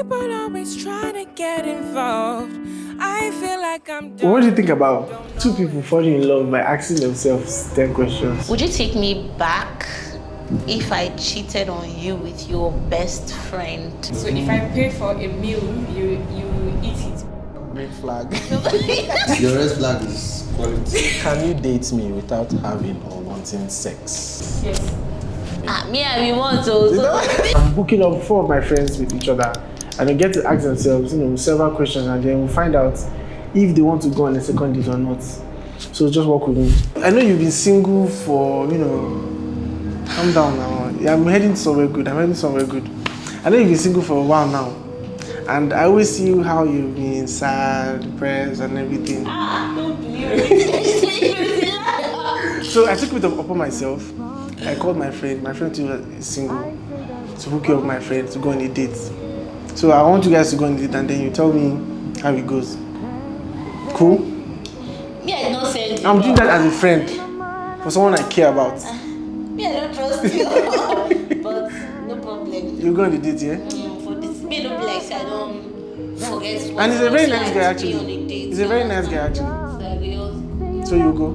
but always try to get involved. I feel like I'm done. What do you think about two people falling in love by asking themselves 10 questions? Would you take me back if I cheated on you with your best friend? So if I pay for a meal, you eat it. Red flag. Your red flag is quality. Can you date me without having or wanting sex? Yes. Me and we want to. I'm hooking up 4 of my friends with each other and they get to ask themselves, several questions, and then we'll find out if they want to go on a second date or not. So just work with me. I know you've been single for, calm down now. Yeah, I'm heading somewhere good. I know you've been single for a while now. And I always see how you've been sad, depressed, and everything. Don't believe it. So I took it upon myself. I called my friend too is single, to hook you up with my friend to go on a date. So I want you guys to go on a date and then you tell me how it goes. Cool? Yeah, I don't say anything. I'm doing that as a friend for someone I care about. Me, I don't trust you. But no problem. You go on the date, yeah? For this, me don't be like say I don't forget. And he's a very nice guy On a actually. date. He's a very nice guy actually. So So you go?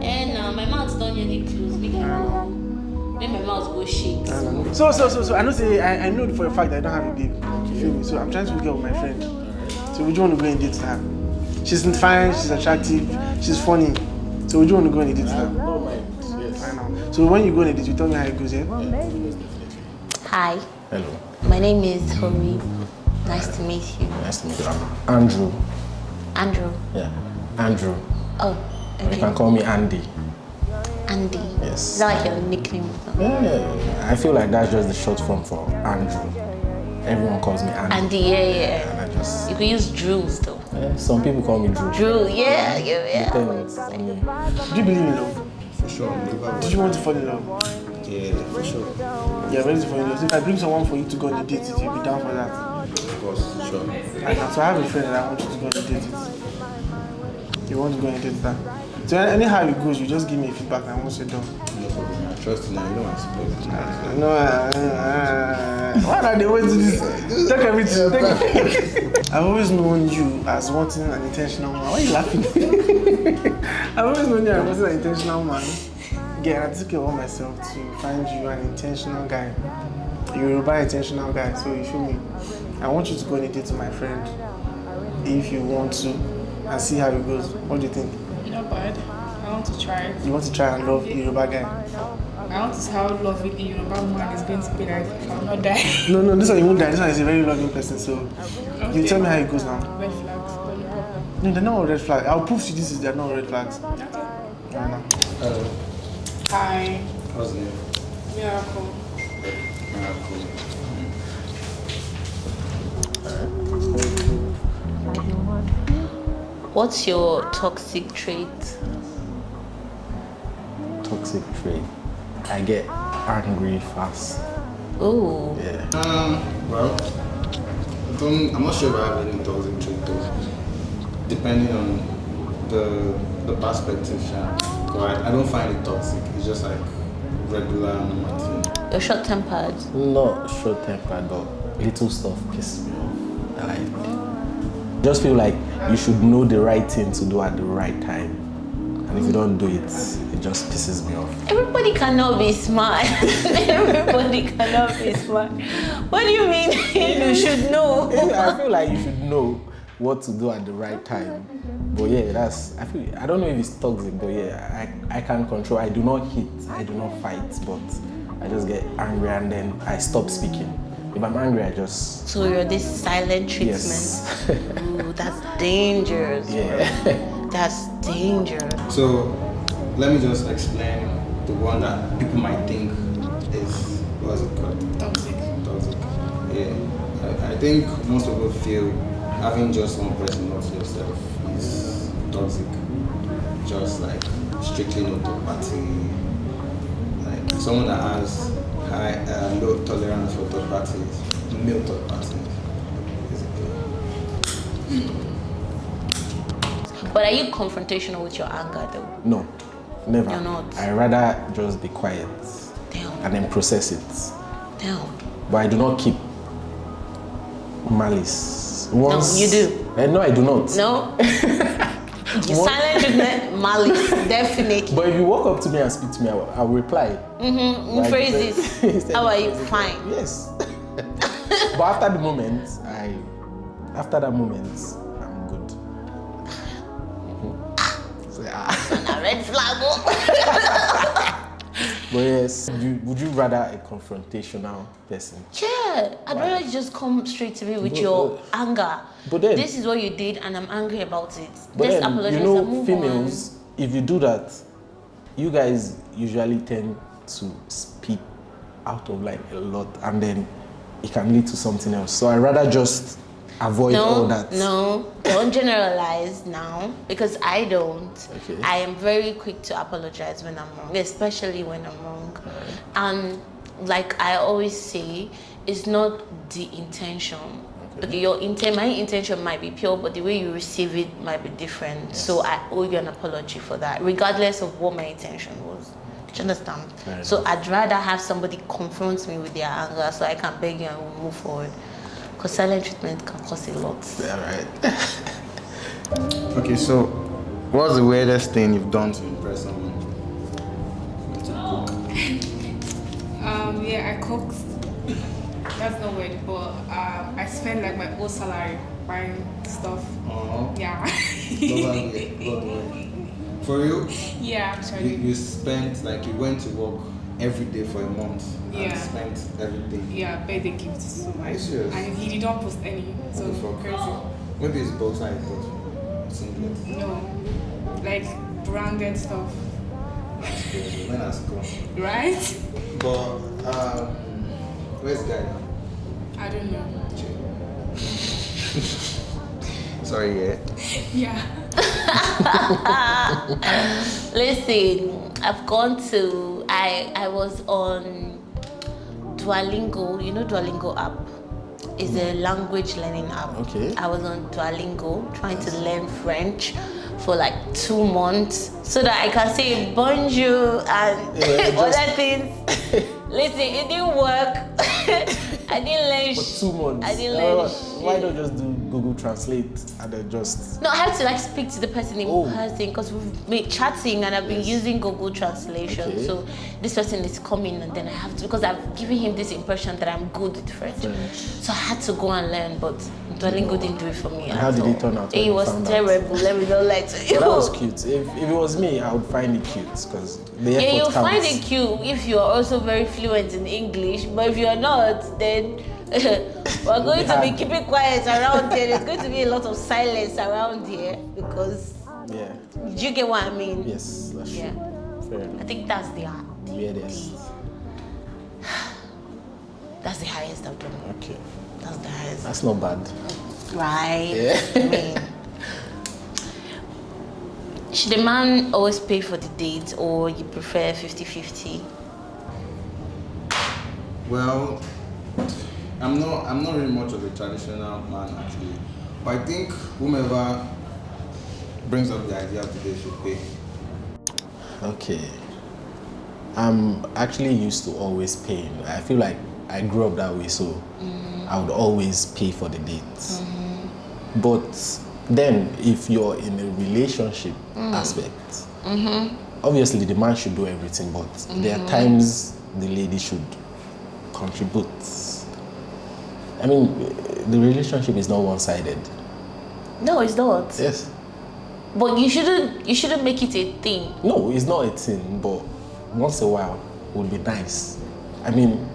and my mouth don't really close. Make my mouth go shake. So I know for a fact that I don't have a babe. You feel me? So I'm trying to hook up with my friend. So would you want to go on a date with her? She's fine, she's attractive, she's funny. So would you want to go on a date with her? No mind. Yes. I know. So when you go on a date, you tell me how it goes, yeah? Hi, Hello. my name is Horib. Nice to meet you. Nice to meet you. I'm Andrew. Andrew. Yeah. Andrew. Oh, You okay. can call me Andy. Andy. Yes. Is that like your nickname or something? Yeah. I feel like that's just the short form for Andrew. Everyone calls me Andy. Andy, yeah. And I just You could use Drew still. some people call me Drew. Drew, yeah. Depends on me. Do you believe in love? For sure. Did you want to fall in love? Yeah, for sure. Yeah, ready to fall in love. So if I bring someone for you to go on a date with, you'll be down for that. Of course, sure. Right now, so I have a friend that I want you to go on a date with. You want to go on a date with her? So anyhow it goes, you just give me a feedback and once you're done. No problem. I trust you now. You don't expect it. No, why are they waiting to this? Take everything. I've always known you as wanting an intentional man. Why are you laughing? I've always known you as wanting an intentional man. Yeah, I took it on myself to find you an intentional guy. You're a intentional guy, so you feel me? I want you to go on a date with my friend if you want to and see how it goes. What do you think? Not bad. I want to try it. You want to try and love a Yoruba guy? I want to see how loving a Yoruba woman is going to be like if I'm not die. No, this one you won't die. This one is a very loving person, so you tell me how it goes now. Red flags. No, they're not all red flags. I'll prove to you they're not red flags. Hello. Hi. How's the name? Miracle. Miracle. What's your toxic trait? Toxic trait. I get angry fast. Oh. Yeah. Well, I'm not sure if I have any toxic trait though. Depending on the perspective, yeah. But I don't find it toxic. It's just like regular normal thing. You're short-tempered. Not short-tempered, but little stuff pisses me off. I like. Just feel like you should know the right thing to do at the right time, and if you don't do it, it just pisses me off. Everybody cannot be smart. Everybody cannot be smart. What do you mean you should know? I feel like you should know what to do at the right time. But yeah, I don't know if it's toxic, but yeah, I can't control. I do not hit, I do not fight, but I just get angry and then I stop speaking. If I'm angry, I just... So you're this silent treatment? Yes. Ooh, that's dangerous. Yeah. That's dangerous. So let me just explain the one that people might think is, what's it called? Toxic. Toxic. Yeah. I think most people feel having just one person, not yourself, is toxic. Just like strictly no third party. Like someone that has low tolerance for third parties, male third parties, basically. But are you confrontational with your anger though? No, never. You're not? I rather just be quiet Damn. and then process it. Damn. But I do not keep malice. Once, No, you do. No, I do not. No. Silent treatment, malice, definitely. But if you walk up to me and speak to me, I'll reply. In phrases. How are you? Fine. Yes. But after that moment, I'm good. So, A red flag. But yes, would you rather a confrontational person? Yeah, I'd rather you just come straight to me with your anger. But then, this is what you did, and I'm angry about it. But Let's then, apologize you know, and move females, if you do that, you guys usually tend to speak out of like a lot, and then it can lead to something else. So I rather just avoid all that. No, don't generalize now, because I don't. Okay. I am very quick to apologize when I'm wrong, especially when I'm wrong. Right. And like I always say, it's not the intention. Okay, my intention might be pure, but the way you receive it might be different. Yes. So I owe you an apology for that, regardless of what my intention was. Do you understand? Right. So I'd rather have somebody confront me with their anger so I can beg you and we'll move forward. Because silent treatment can cost a lot. Yeah, right. Okay, so what's the weirdest thing you've done to impress someone? Yeah, I cooked. That's not weird, but I spend like my whole salary buying stuff. Yeah. For you? Yeah, actually. You spent, like, you went to work every day for a month Yeah. and spent everything. Yeah, birthday gifts so much. Serious? And he did not post any, so What the fuck? crazy. Maybe it's boxer I bought. Singlet. No, like branded stuff, That's crazy. When I school. right? But, where's the guy now? I don't know. Sorry, yeah. Yeah. Listen, I've gone to, I was on Duolingo. You know Duolingo app? It's a language learning app. Okay. I was on Duolingo trying to learn French for like 2 months so that I can say bonjour and other things. Listen, it didn't work. I didn't learn. For 2 months. I didn't learn. Why not just do Google Translate and then just? No, I have to like speak to the person in Oh. person because we've been chatting and I've been using Google Translation. Okay. So this person is coming and then I have to, because I've given him this impression that I'm good with French. So I had to go and learn, but Duolingo didn't do it for me. And how did it turn out when It you was found out? terrible. Let me not lie to you. But that was cute. If it was me, I would find it cute because the effort Yeah, you'll counts. find it cute if you're also very fluent in English, but if you're not, then we're going to be hard. keeping quiet around here. There's going to be a lot of silence around here because, Yeah. do you get what I mean? Yes, that's Yeah. true. Fair I enough. think that's the Weirdest. that's the highest I've done. Okay. That's the highest. That's not bad. Right? Yeah. I mean, should the man always pay for the date or you prefer 50-50? Well, I'm not really much of a traditional man actually, but I think whomever brings up the idea of today should pay. Okay. I'm actually used to always paying. I feel like I grew up that way, so I would always pay for the dates. But then, if you're in a relationship aspect, obviously the man should do everything, but there are times the lady should contribute. I mean, the relationship is not one-sided. No, it's not. Yes. But you shouldn't make it a thing. No, it's not a thing, but once a while would be nice. I mean,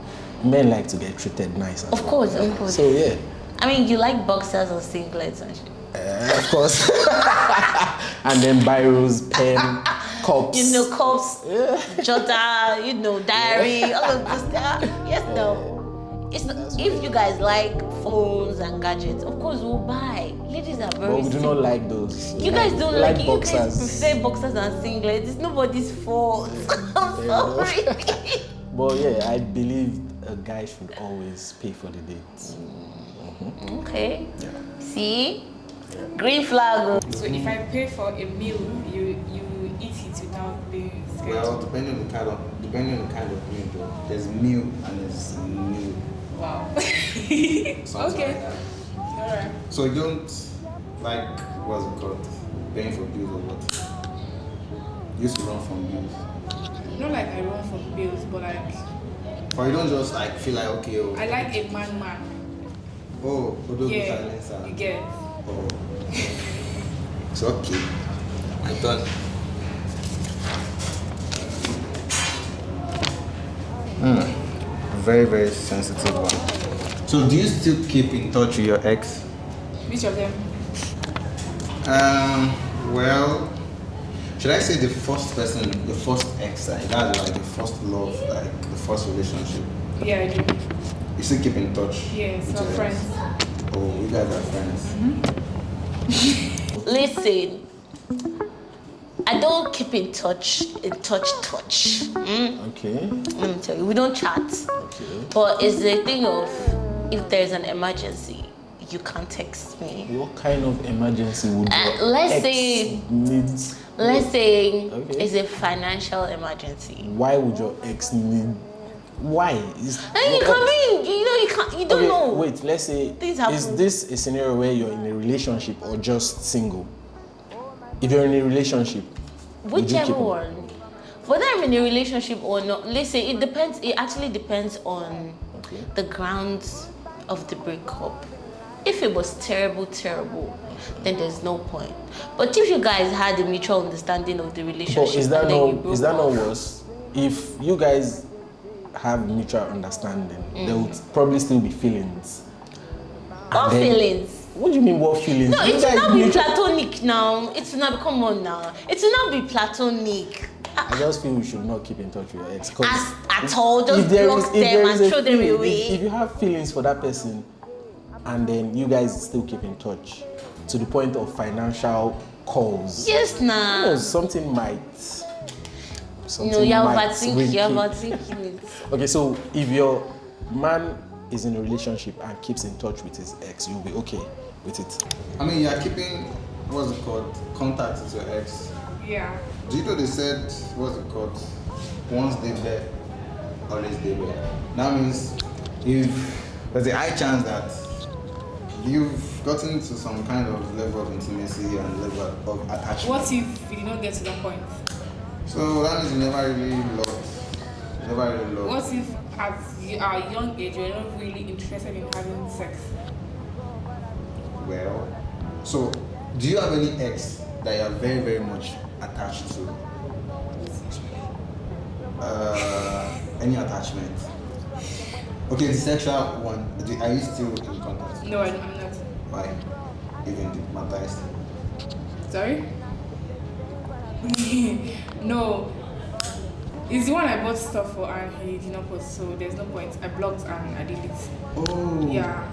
men like to get treated nice as Of well. course, of course. So yeah, I mean, you like boxers or singlets and shit. of course. And then biros, pen, cups. You know, cups, jotter, you know, diary, all of this stuff. Yes, no. It's not, if you guys like phones and gadgets, of course we'll buy. Ladies are very But we do simple. not like those. You guys don't like it. You guys boxers. prefer boxers and singlets. It's nobody's fault. I'm fair enough. sorry. But yeah, I believe a guy should always pay for the dates. Okay. See? Green flag. So if I pay for a meal, you eat it without being scared. Well, depending on the kind of meal though. There's meal and there's meal. Wow. Something Okay. like that. Alright. So you don't like what's it called? Paying for bills or what? You used to run from bills. Not like I run from bills, but like Or you don't just like feel like okay, oh, I like a man. oh, those Yeah. silencer. You get. Oh. It's okay. My turn. Very, very sensitive one. So do you still keep in touch with your ex? Which of them? Well, should I say the first person, the first ex, like that's like the first love, like the first relationship? Yeah, I do. You still keep in touch? Yes, with we're your friends. ex? Oh, you guys are friends. Listen, I don't keep in touch. Okay. Let me tell you, we don't chat. Okay. But it's the thing of if there's an emergency, you can text me. What kind of emergency would your Let's ex say- need? Let's say Okay. it's a financial emergency. Why would your ex need? Why? And you come in, you don't Okay, know. wait, let's say, Things is happen. this a scenario where you're in a relationship or just single? If you're in a relationship, would you keep Whichever him? one. Whether I'm in a relationship or not, let's say it depends. It actually depends on Okay. the grounds of the breakup. If it was terrible, then there's no point. But if you guys had a mutual understanding of the relationship, But is that and then you not broke not off, worse? If you guys have mutual understanding, there would probably still be feelings. And what then- feelings? What do you mean what feelings? No, You it will guys not be mutual- platonic now. It will not be, come on now. It will not be platonic. I just feel we should not keep in touch with your ex. 'Cause At all, just if there block is- if them there and is a throw them feeling- away. If you have feelings for that person, and then you guys still keep in touch to the point of financial calls, Yes, nah. something might. No, you're might overthinking. ring You're key. overthinking it. Okay, so if your man is in a relationship and keeps in touch with his ex, you'll be okay with it. I mean, you're keeping, what's it called, contact with your ex. Yeah. Do you know they said, what's it called, once they there, always they there. That means if there's a high chance that you've gotten to some kind of level of intimacy and level of attachment. What if we did not get to that point? So that means you never really loved. Never really loved. What if at our young age we're not really interested in having sex? Well, so do you have any ex that you are very, very much attached to? Any attachment? Okay, the sexual one. Are you still in contact? No, I'm not. Why? Even the matter Sorry? No. It's the one I bought stuff for and he did not post, so there's no point. I blocked and I deleted. Oh. Yeah.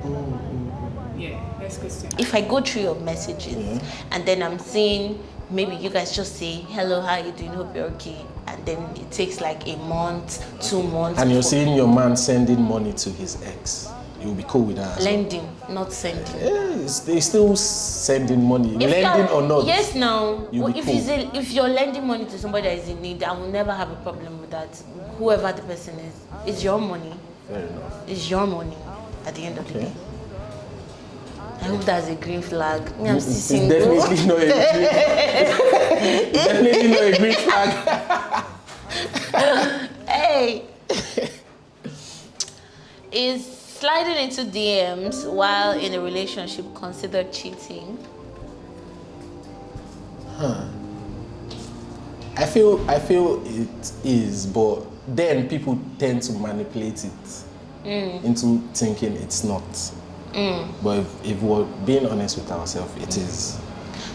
Oh. Yeah. Next question. If I go through your messages and then I'm seeing maybe you guys just say hello, how you doing, hope you're okay, and then it takes like a month, 2 months, And you're before- seeing your man sending money to his ex, you'll be cool with that. as well. lending, not sending. Yeah, they still sending money, If lending you're- or not. Yes, now. You'll Well, be if cool. if you're lending money to somebody that is in need, I will never have a problem with that. Whoever the person is, it's your money. Fair enough. It's your money. At the end of the Okay. day. I hope that's a green flag. Me, I'm still It's single. definitely not a green, definitely not a green flag. Hey! Is sliding into DMs while in a relationship considered cheating? I feel it is, but then people tend to manipulate it into thinking it's not. But if we're being honest with ourselves, it is.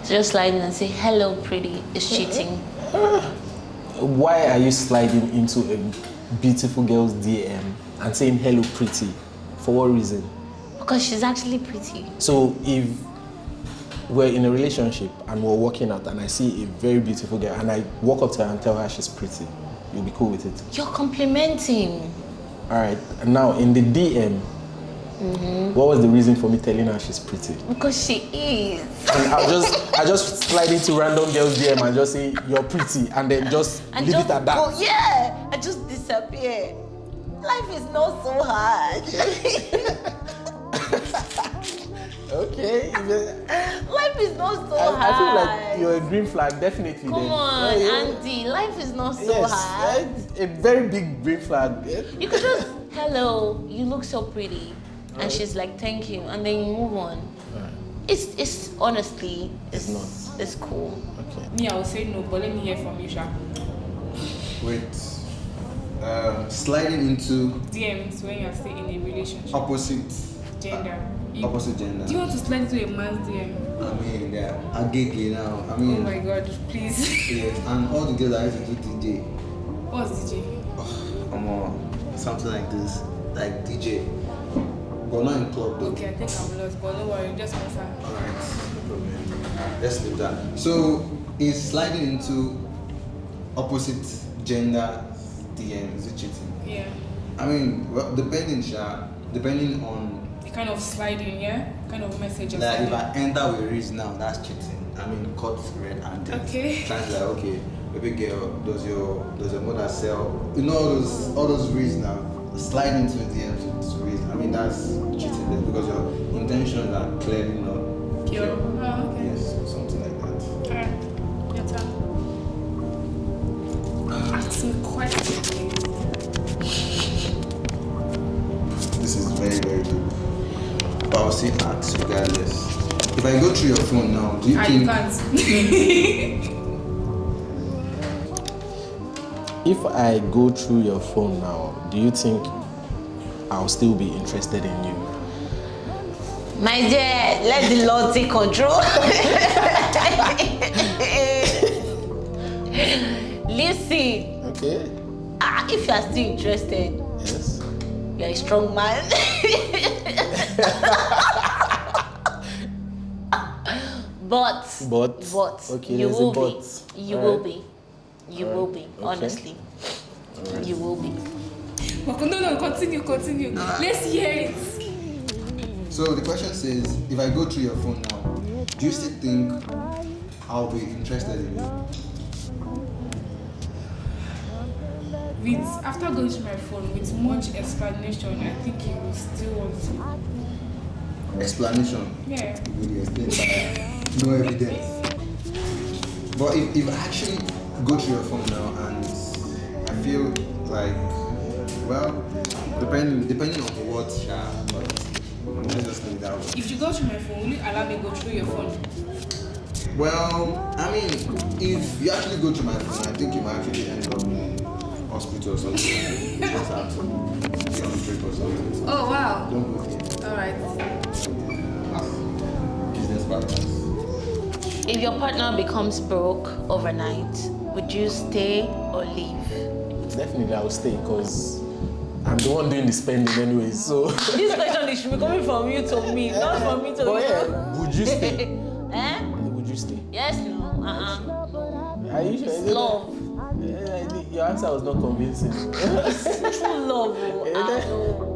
So just slide in and say, hello, pretty, is cheating. Why are you sliding into a beautiful girl's DM and saying hello, pretty? For what reason? Because she's actually pretty. So if we're in a relationship and we're walking out and I see a very beautiful girl and I walk up to her and tell her she's pretty, you'll be cool with it. You're complimenting. All right. And now in the DM, what was the reason for me telling her she's pretty? Because she is. And I just slide into random girls' DM and just say you're pretty, and then just And leave just it at that. go, yeah, and just disappear. Life is not so hard. Okay. Life is not so hard. I feel like you're a green flag, definitely. Come then. on, Yeah. Andy. Life is not so Yes, hard. a very big green flag. Yeah. You could just, hello, you look so pretty. And she's like, thank you. And then you move on. It's honestly, It's not. It's cool. Okay. Me, I will say no, but let me hear from you, Sha. Wait. Sliding into DMs when you are still in a relationship. opposite Gender. opposite gender. Do you want to slide into a man's DM? I mean, they're agege now. I Oh mean, my god, please. yes, and all the girls that used to do DJ. What's DJ? Come on, something like this, like DJ, but not in club though. Okay, I think I'm lost, but don't worry, just answer. Alright, no problem. Let's leave that. So, is sliding into opposite gender DM, is it cheating? Yeah. I mean, well, depending on, The kind of sliding, yeah? Kind of message or like if something. I enter with Riz now, that's cheating. I mean, cut red and text. Okay. Trying to like, okay, baby girl, does your mother sell? You know all those Riz now. Slide into the DMs with Riz. I mean, that's cheating there because your intentions are clearly not Pure. Oh, okay. Yes, something like that. Alright, your turn. Ask me questions, please. This is very, very deep. But I'll still ask regardless. If I go through your phone now, do you You think can't. If I go through your phone now, do you think I'll still be interested in you? My dear, let the Lord take control. Listen, Okay. if you are still interested, Yes. you're a strong man. But Okay, you there's will a but. be. You Alright. will be. You will be. Okay. Honestly, you will be. No, continue. Let's hear it. so? The question says, if I go through your phone now, do you still think I'll be interested in you? After going through my phone with much explanation, I think you will still want to. Explanation. Yeah. You will explain that. No evidence. But if I actually go through your phone now and I feel like, well, depending on the words, yeah, but let's just leave that one. If you go through my phone, will you allow me to go through your phone? Well, I mean, if you actually go to my phone, I think you might actually end up in hospital or something. You just have to be on drip or something. Oh wow. Don't go there. Alright. Business partners. If your partner becomes broke overnight, would you stay or leave? Definitely, I will stay because I'm the one doing the spending anyway. So. This question should be coming from you to me, not from me to But you. yeah, would you stay? Eh? Would you stay? Yes, no. Are you sure? It's love. Your answer was not convincing. True love.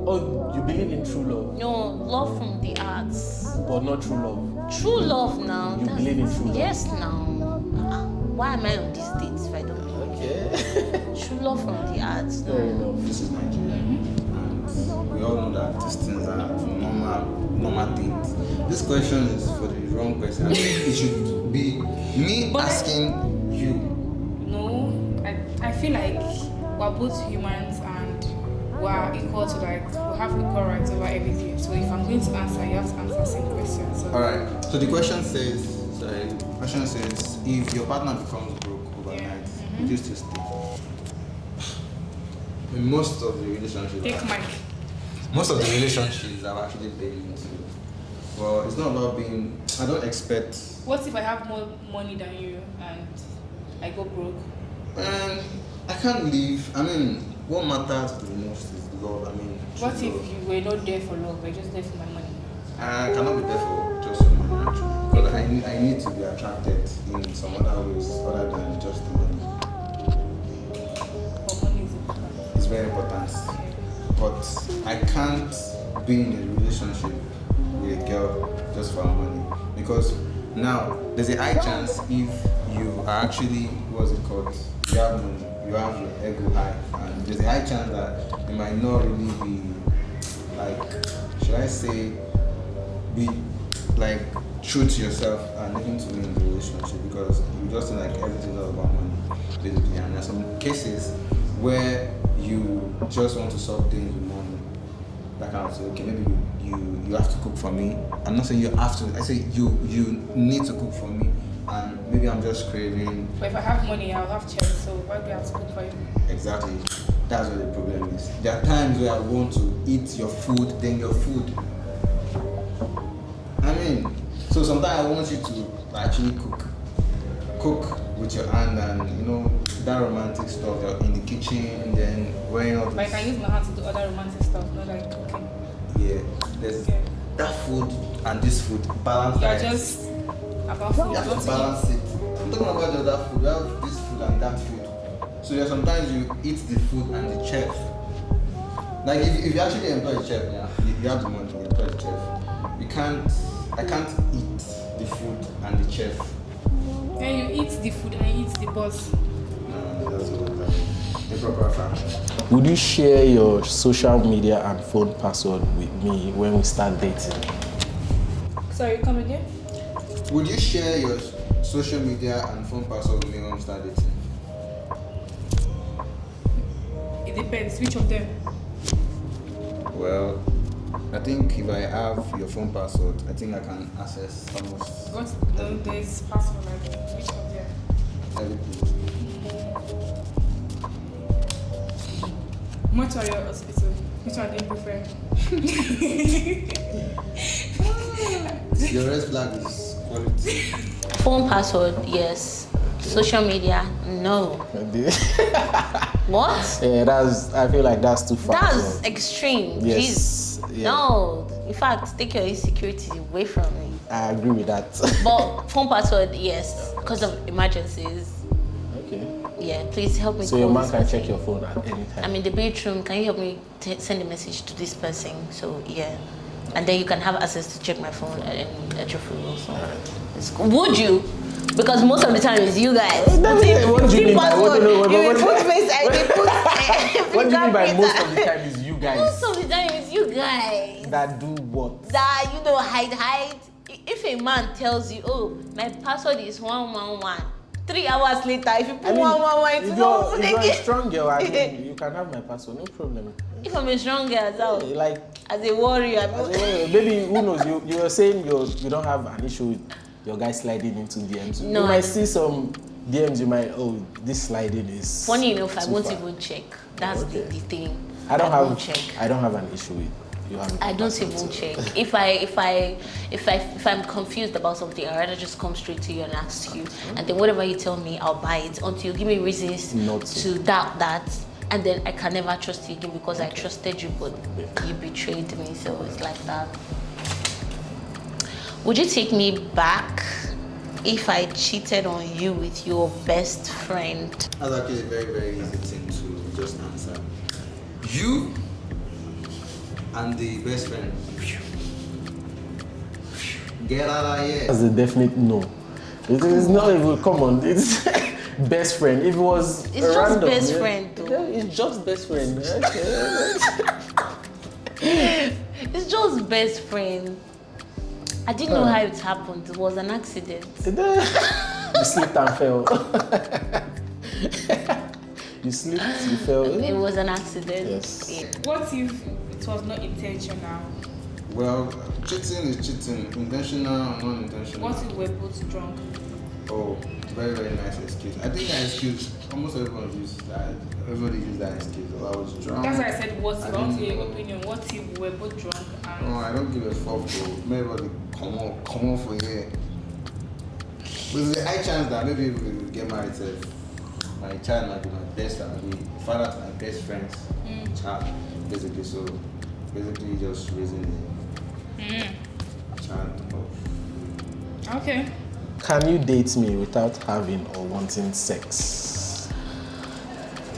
Oh, you believe in true love, No, love from the arts. but not true love. True love now. You believe in true love? Yes, now. Why am I on these dates if I don't believe? Okay. True love from the arts. Fair enough. This is Nigeria, and we all know that these things are normal things. This question is for the wrong person. I think it should be me asking you. No, I feel like we're both humans and we're equal to we have equal rights over everything. So if I'm going to answer, you have to answer the same question. So All right. So the question says, if your partner becomes broke overnight, would you still stay? In most of the relationships, take Mike. most of the relationships I've actually been into. Well, it's not about being. I don't expect. What if I have more money than you and I go broke? I can't leave. I mean, what matters the most is love. I mean, What true if love. you were not there for love, but just there for my money? I cannot be there for just your money, actually. Because I need to be attracted in some other ways other than just the money. But money is important. It's very important. But I can't be in a relationship with a girl just for her money. Because now, there's a high chance if you are actually, what's it called? You have money, you have your ego high. And there's a high chance that you might not really be, like, should I say, be like true to yourself and nothing to me in the relationship, because you just think like everything's all about money, basically. And there's some cases where you just want to solve things with money. Like I would say, okay, maybe you have to cook for me. I'm not saying you have to. I say you need to cook for me, and maybe I'm just craving. But if I have money, I'll have chef. So why do I have to cook for you? Exactly. That's what the problem is. There are times where I want to eat your food, then your food. I mean, so sometimes I want you to actually cook with your hand, and you know that romantic stuff. You're in the kitchen, then wearing all this. Like I use my hand to do other romantic stuff, not like cooking. Yeah, there's that food and this food balance. You're just about food. You have to balance it. I'm talking about the other food. You have this food and that food. So there sometimes you eat the food and the chef. Like if you actually employ a chef, yeah, you have the money, you employ the chef. I can't eat the food and the chef. And you eat the food and you eat the boss. No, that's what improper family. Would you share your social media and phone password with me when we start dating? Sorry, come again? Would you share your social media and phone password with me when we start dating? It depends. Which of them? Well, I think if I have your phone password, I think I can access almost There's password like which of them? everything. Much are your hospital? Which one do you prefer? Your red flag is quality. Phone password, yes. Social media, no. What? Yeah, I feel like that's too far. That's extreme. Yes. Jeez. Yeah. No. In fact, take your insecurity away from me. I agree with that. But phone password, yes. Because of emergencies. Okay. Yeah, please help me. So your call man this can person. check your phone at any time. I'm in the bedroom. Can you help me send a message to this person? So yeah, and then you can have access to check my phone at your phone also. It's cool. Would you? Because most of the time it's you guys. What do you mean by what? You will put face ID, put What do you mean by most fingerprint. of the time is you guys? Most of the time it's you guys That do what? that you know hide. If a man tells you, oh, my password is 111. 3 hours later, if you put 111, it's not if you're a strong girl, I mean, you can have my password, no problem. If I'm a strong girl as well, Like, as a warrior, maybe who knows? You were saying you don't have an issue with your guy sliding into DMs. No, you I might don't. see some DMs. You might, this sliding is. funny enough, I too won't far. even check. That's Okay. the thing. I don't won't check. have an issue with you having. I my don't password, even so- check. If I'm confused about something, I'd rather just come straight to you and ask you. And then whatever you tell me, I'll buy it until you give me reasons Not to. to doubt that. And then I can never trust you again because I trusted you, but you betrayed me. So it's like that. Would you take me back if I cheated on you with your best friend? That's actually a very, very easy thing to just answer. You and the best friend. Get out of here. That's a definite no. It's not even common. It's best friend. If it was It's just random, best yeah. friend, though. Yeah, it's just best friend. It's just best friend. I didn't know how it happened. It was an accident. You slipped and fell. You slipped, you fell. It was an accident. Yes. Yeah. What if it was not intentional? Well, cheating is cheating. Intentional or non-intentional. What if we're both drunk? Oh, very, very nice excuse. I think that excuse, almost everyone uses that. Everybody uses that excuse. Oh, I was drunk. That's why I said what if. I want to hear your didn't- opinion. What if we're both drunk No, and I don't give a fuck, bro. Everybody come on for here. But there's a high chance that maybe we will get married to my child might be my best friend, might be father to my best friend's child, basically. So basically just raising a child of. okay. Can you date me without having or wanting sex?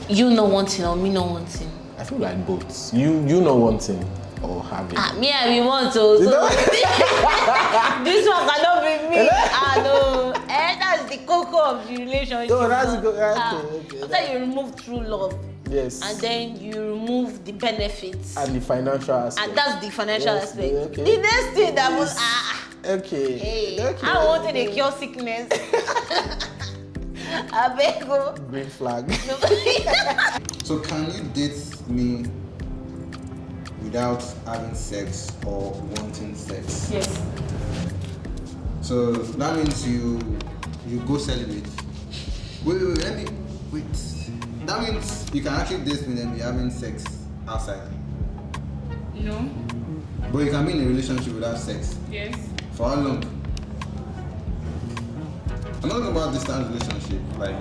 You not wanting or me not wanting? I feel like both. You not wanting or having. Me I be want to. So this one cannot be me. No. That's the cocoa of the relationship. Oh, that's good. Okay. After you remove true love, Yes. and then you remove the benefits, And the financial aspect. and that's the financial Yes, aspect. okay. The next thing that was Okay. Hey, Okay. I wanted a cure sickness. I beg go. Green flag. So can you date me without having sex or wanting sex? Yes. So that means you go celibate. Wait, let me wait. That means you can actually date me and be having sex outside. No. But you can be in a relationship without sex. Yes. For how long? I'm not talking about distance relationship, like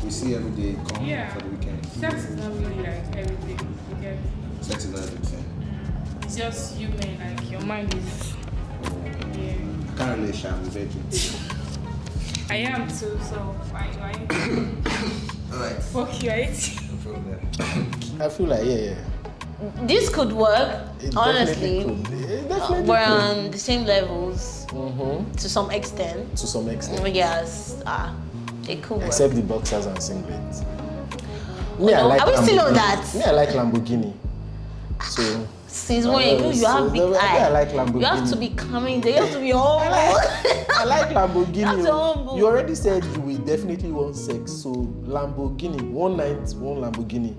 we see every day, come Yeah. for the weekend. Sex is not really like everything. You get. Sex is not everything. It's just you, man. Like your mind is. Yeah. I can't really share with virgin. I am too. So why? Alright. Fuck you, right? No problem. I feel like yeah. This could work, It honestly. definitely could. It definitely We're could. on the same levels Mm-hmm. to some extent. To some extent. Yes, it could work. Except the boxers and singlets. Me, I No, like are we still on Lamborghini. that? Me, I like Lamborghini. So Since when you have big eye, I like Lamborghini. you have to be coming there. You have to be humble. I like Lamborghini. You have to humble. You already said you will definitely want sex, so Lamborghini, one night, one Lamborghini,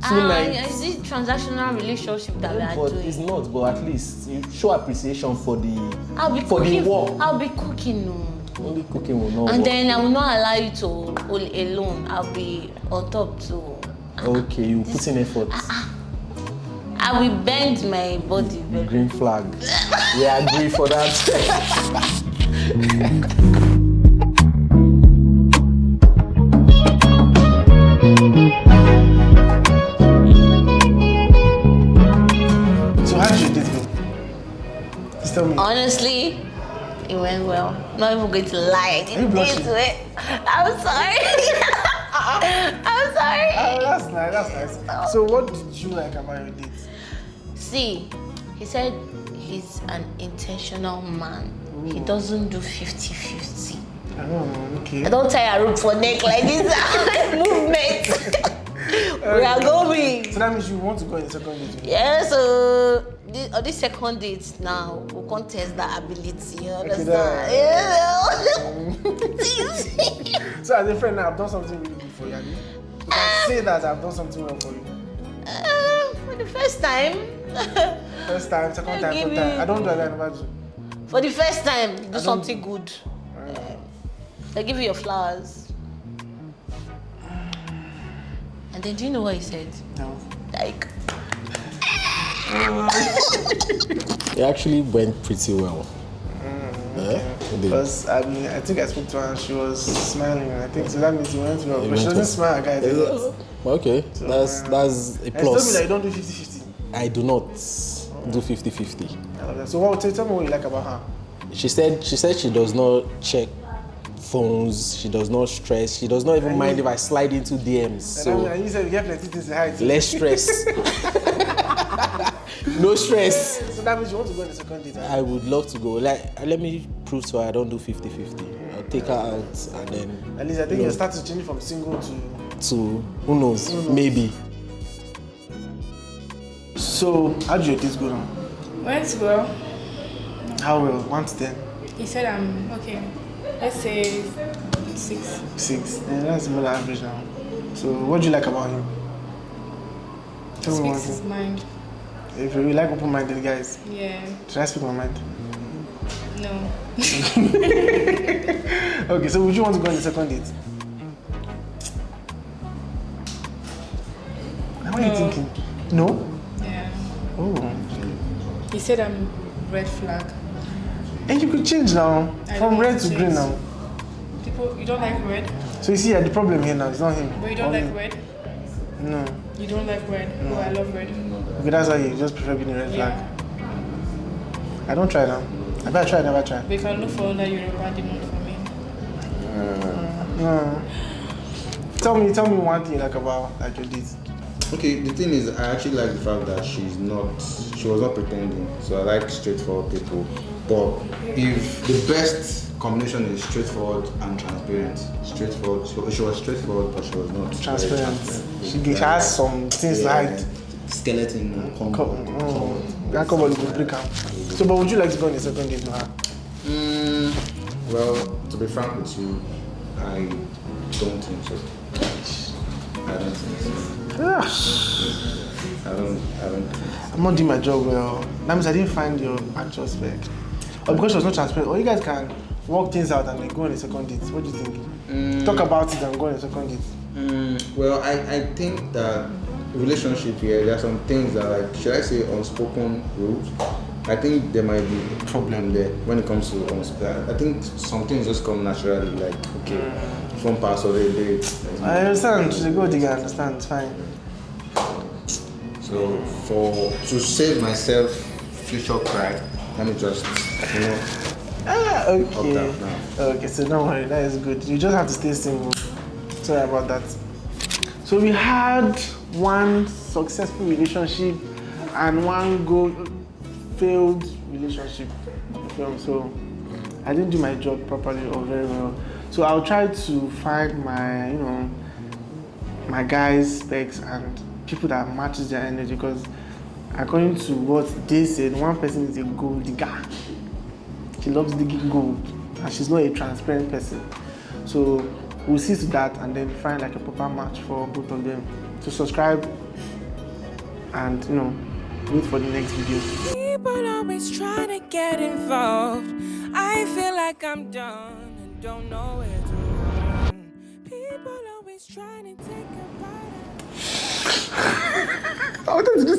two nights. Is it transactional relationship that we are But doing? it's not. But at least you show appreciation for the I'll be for the cooking. work. I'll be cooking. No. Only cooking will not And work. then I will not allow you to all alone. I'll be on top too. Okay, you put in effort. I will bend my body. Very Green flag. We agree for that. So how did you date go? Just tell me. Honestly, it went well. Not even going to lie. I you didn't blushing? into it. I'm sorry. I'm sorry. Oh, that's nice. That's nice. So what did you like about your date? See, he said he's an intentional man. He doesn't do 50-50. Oh, okay. I don't tie a rope for neck like this. Movement. We are going. So that means you want to go in the second date with me? Yeah, so on this second date now, we'll contest that ability. You understand? Yeah. So as a friend now, I've done something really good for you. Abi? You can say that I've done something well for you. For the first time. First time, second time, Give third time. me- I don't do that never do. For the first time, do something good. They give you your flowers. And then do you know what he said? No. Like, It actually went pretty well. Because I mean, I think I spoke to her and she was smiling. I think so that means it went well. But she doesn't smile at guys a lot. Okay, that's a And she told me plus. that you don't do 50-50. I do not do 50-50. I love that. So what? Tell me what you like about her. She said she does not check phones. She does not stress. She does not even mind if I slide into DMs. So And you said you get plenty things to hide. less stress. No stress. So that means you want to go on the second date. Right? I would love to go. Like, let me prove to her I don't do 50-50. I'll take her out and then At least I think you start to change from single to. who knows, maybe. So how did your date go now? Went well. How well? 1 to 10. He said I'm okay. Let's say 6. 6. Yeah, that's more than average now. So what do you like about him? Tell me one Speaks his thing. mind. If you really like open-minded guys, Yeah. should I speak my mind? No. Okay, so would you want to go on the second date? Now what are you No. thinking? No? Yeah. Oh. He said I'm red flag. And you could change now. I From don't red want to to green change. now. People, you don't like red, So you see, the problem here now is not him. but you don't Only- like red. No. You don't like red. Oh, I love red. Okay, that's why you just prefer being a red flag. Yeah. I don't try now. I better try, never try. We can look for another Yoruba demon for me. No. Tell me one thing you like about like your date. Okay, the thing is, I actually like the fact that she was not pretending. So I like straightforward people. But if the best combination is straightforward and transparent, straightforward. She was straightforward, but she was not very Transparent. She Like, has some things to hide. Skeleton and That cover will break out. So, but would you like to go on a second date with her? Well, to be frank with you, I don't think so. I don't think so. I don't think so. I'm not doing my job well. That means I didn't find your actual spec. Or because it was not transparent. Or you guys can work things out and then go on a second date. What do you think? Talk about it and go on a second date. Well, I think that relationship here, there are some things that, like, should I say unspoken rules? I think there might be a problem there when it comes to unspoken. I think some things just come naturally, like, okay, from past or they. I understand. To go digger, I understand. It's fine. So to save myself future pride, let me just, Okay. Up that now. Okay, so don't worry, that is good. You just have to stay single. Sorry about that. So we had one successful relationship and one failed relationship. So I didn't do my job properly or very well. So I'll try to find my, my guys' specs and people that matches their energy, because according to what they said, one person is a gold digger. She loves digging gold and she's not a transparent person. So we'll see to that and then find like a proper match for both of them. So subscribe and wait for the next video. People always trying to get involved. I feel like I'm done and don't know where to run. People always trying to take a bite. I wanted to do